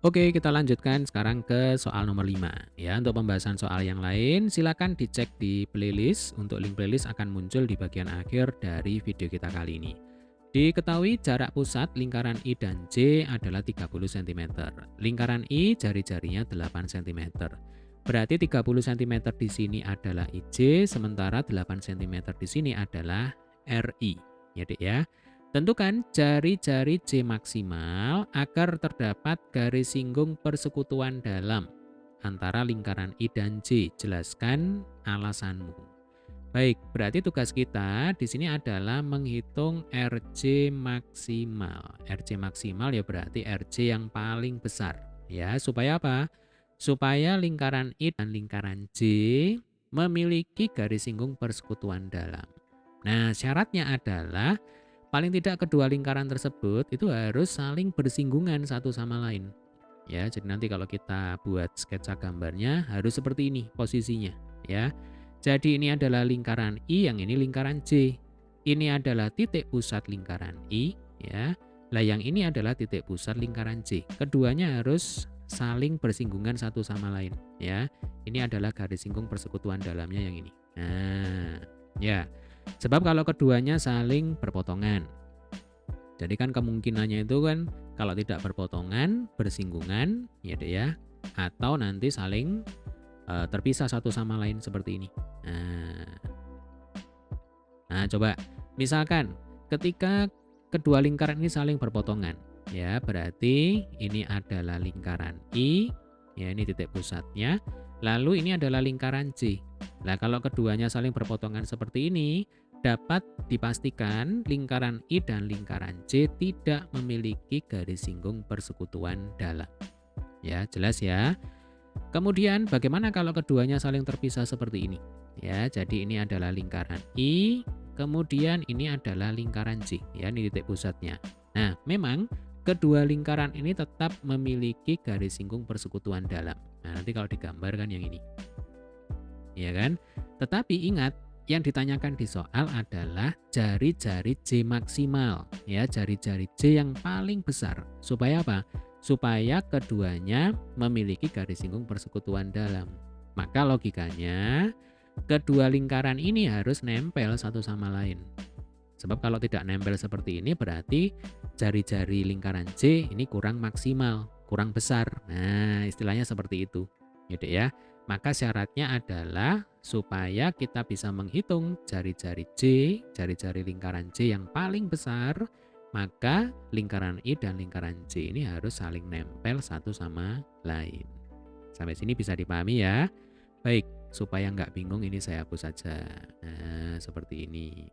Oke, kita lanjutkan sekarang ke soal nomor 5. Ya, untuk pembahasan soal yang lain, silakan dicek di playlist. Untuk link playlist akan muncul di bagian akhir dari video kita kali ini. Diketahui jarak pusat lingkaran I dan J adalah 30 cm. Lingkaran I jari-jarinya 8 cm. Berarti 30 cm di sini adalah IJ, sementara 8 cm di sini adalah RI. Ya, Dek ya. Tentukan jari-jari J maksimal agar terdapat garis singgung persekutuan dalam antara lingkaran I dan J. Jelaskan alasanmu. Baik, berarti tugas kita di sini adalah menghitung RJ maksimal. RJ maksimal ya berarti RJ yang paling besar. Ya, supaya apa? Supaya lingkaran I dan lingkaran J memiliki garis singgung persekutuan dalam. Nah, syaratnya adalah paling tidak kedua lingkaran tersebut itu harus saling bersinggungan satu sama lain. Ya, jadi nanti kalau kita buat sketsa gambarnya harus seperti ini posisinya, ya. Jadi ini adalah lingkaran I, yang ini lingkaran J. Ini adalah titik pusat lingkaran I, ya. Lah yang ini adalah titik pusat lingkaran J. Keduanya harus saling bersinggungan satu sama lain, ya. Ini adalah garis singgung persekutuan dalamnya yang ini. Nah, ya. Sebab kalau keduanya saling berpotongan. Jadi kan kemungkinannya itu kan kalau tidak berpotongan, bersinggungan, ya Dek ya, atau nanti saling terpisah satu sama lain seperti ini. Nah, coba misalkan ketika kedua lingkaran ini saling berpotongan, ya berarti ini adalah lingkaran I, ya ini titik pusatnya, lalu ini adalah lingkaran J. Nah, kalau keduanya saling berpotongan seperti ini, dapat dipastikan lingkaran I dan lingkaran J tidak memiliki garis singgung persekutuan dalam. Ya, jelas ya. Kemudian bagaimana kalau keduanya saling terpisah seperti ini? Ya, jadi ini adalah lingkaran I, kemudian ini adalah lingkaran J, ya ini titik pusatnya. Nah, memang kedua lingkaran ini tetap memiliki garis singgung persekutuan dalam. Nah, nanti kalau digambar kan yang ini. Ya kan? Tetapi ingat, yang ditanyakan di soal adalah jari-jari J maksimal, ya, jari-jari J yang paling besar. Supaya apa? Supaya keduanya memiliki garis singgung persekutuan dalam. Maka logikanya kedua lingkaran ini harus nempel satu sama lain. Sebab kalau tidak nempel seperti ini berarti jari-jari lingkaran J ini kurang maksimal, kurang besar. Nah, istilahnya seperti itu. Gitu ya. Maka syaratnya adalah supaya kita bisa menghitung jari-jari J, jari-jari lingkaran J yang paling besar, maka lingkaran I dan lingkaran J ini harus saling nempel satu sama lain. Sampai sini bisa dipahami ya? Baik, supaya nggak bingung ini saya hapus saja. Nah, seperti ini.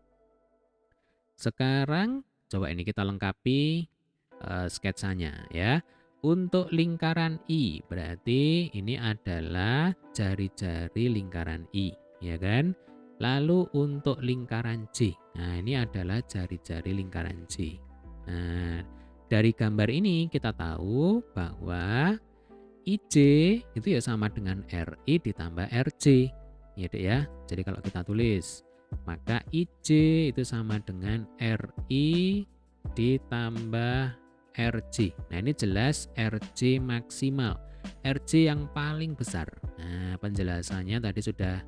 Sekarang coba ini kita lengkapi sketsanya ya. Untuk lingkaran I berarti ini adalah jari-jari lingkaran I, ya kan? Lalu untuk lingkaran J, nah ini adalah jari-jari lingkaran J. Nah, dari gambar ini kita tahu bahwa IJ itu ya sama dengan RI ditambah RJ, ya Dek ya. Jadi kalau kita tulis, maka IJ itu sama dengan RI ditambah RJ. Nah, ini jelas RJ maksimal. RJ yang paling besar. Nah, penjelasannya tadi sudah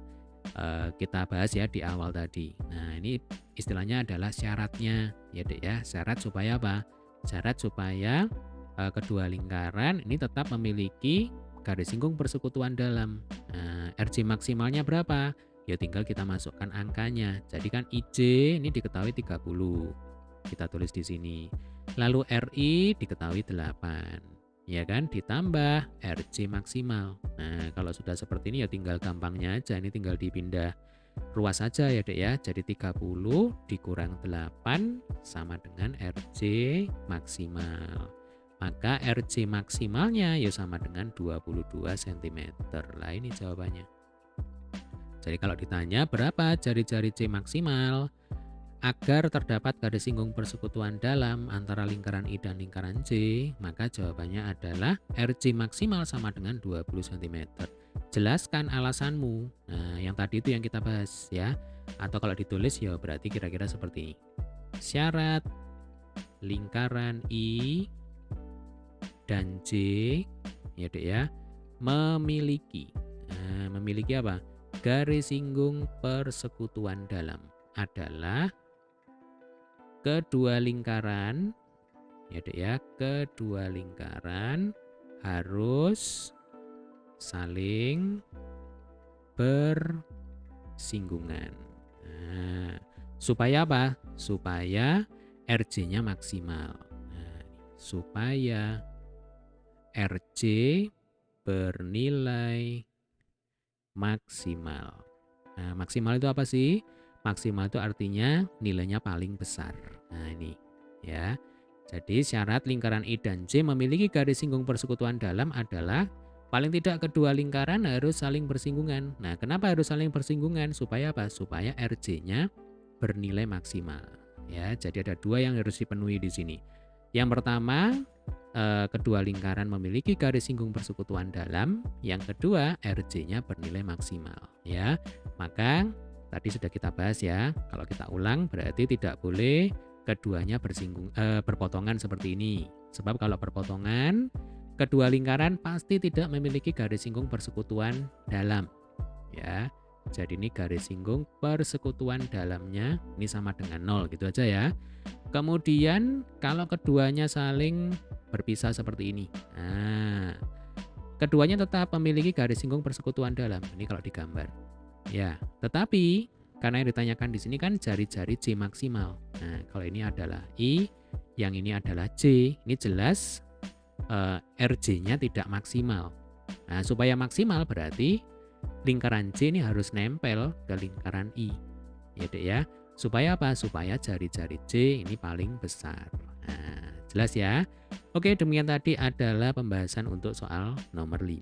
kita bahas ya di awal tadi. Nah, ini istilahnya adalah syaratnya, ya Dek ya. Syarat supaya apa? Syarat supaya kedua lingkaran ini tetap memiliki garis singgung persekutuan dalam. Nah, RJ maksimalnya berapa? Ya tinggal kita masukkan angkanya. Jadi kan IJ ini diketahui 30. Kita tulis di sini. Lalu RI diketahui 8. Ya kan? Ditambah RJ maksimal. Nah, kalau sudah seperti ini ya tinggal gampangnya aja. Ini tinggal dipindah ruas saja ya Dek ya. Jadi 30 dikurang 8 sama dengan RJ maksimal. Maka RJ maksimalnya ya sama dengan 22 cm. Lah ini jawabannya. Jadi kalau ditanya berapa jari-jari J maksimal agar terdapat garis singgung persekutuan dalam antara lingkaran I dan lingkaran J, maka jawabannya adalah RJ maksimal sama dengan 20 cm. Jelaskan alasanmu. Nah, yang tadi itu yang kita bahas ya. Atau kalau ditulis ya berarti kira-kira seperti ini. Syarat lingkaran I dan J, ya Dek ya, memiliki. Nah, memiliki apa? Garis singgung persekutuan dalam adalah kedua lingkaran, ya Dek ya, kedua lingkaran harus saling bersinggungan. Nah, supaya apa? Supaya RJ-nya maksimal. Nah, supaya RJ bernilai maksimal. Nah, maksimal itu apa sih? Maksimal itu artinya nilainya paling besar. Nah, ini ya. Jadi syarat lingkaran I dan J memiliki garis singgung persekutuan dalam adalah paling tidak kedua lingkaran harus saling bersinggungan. Nah, kenapa harus saling bersinggungan? Supaya apa? Supaya RJ-nya bernilai maksimal. Ya, jadi ada dua yang harus dipenuhi di sini. Yang pertama, kedua lingkaran memiliki garis singgung persekutuan dalam. Yang kedua, RJ-nya bernilai maksimal. Ya, maka tadi sudah kita bahas ya. Kalau kita ulang berarti tidak boleh keduanya berpotongan seperti ini. Sebab kalau berpotongan, kedua lingkaran pasti tidak memiliki garis singgung persekutuan dalam. Ya, jadi ini garis singgung persekutuan dalamnya ini sama dengan 0 gitu aja ya. Kemudian kalau keduanya saling berpisah seperti ini. Nah, keduanya tetap memiliki garis singgung persekutuan dalam. Ini kalau digambar. Ya, tetapi karena yang ditanyakan di sini kan jari-jari J maksimal. Nah, kalau ini adalah I, yang ini adalah J, ini jelas RJ-nya tidak maksimal. Nah, supaya maksimal berarti lingkaran J ini harus nempel ke lingkaran I. Ya, Dek ya. Supaya apa? Supaya jari-jari J ini paling besar. Nah, jelas ya? Oke, demikian tadi adalah pembahasan untuk soal nomor 5.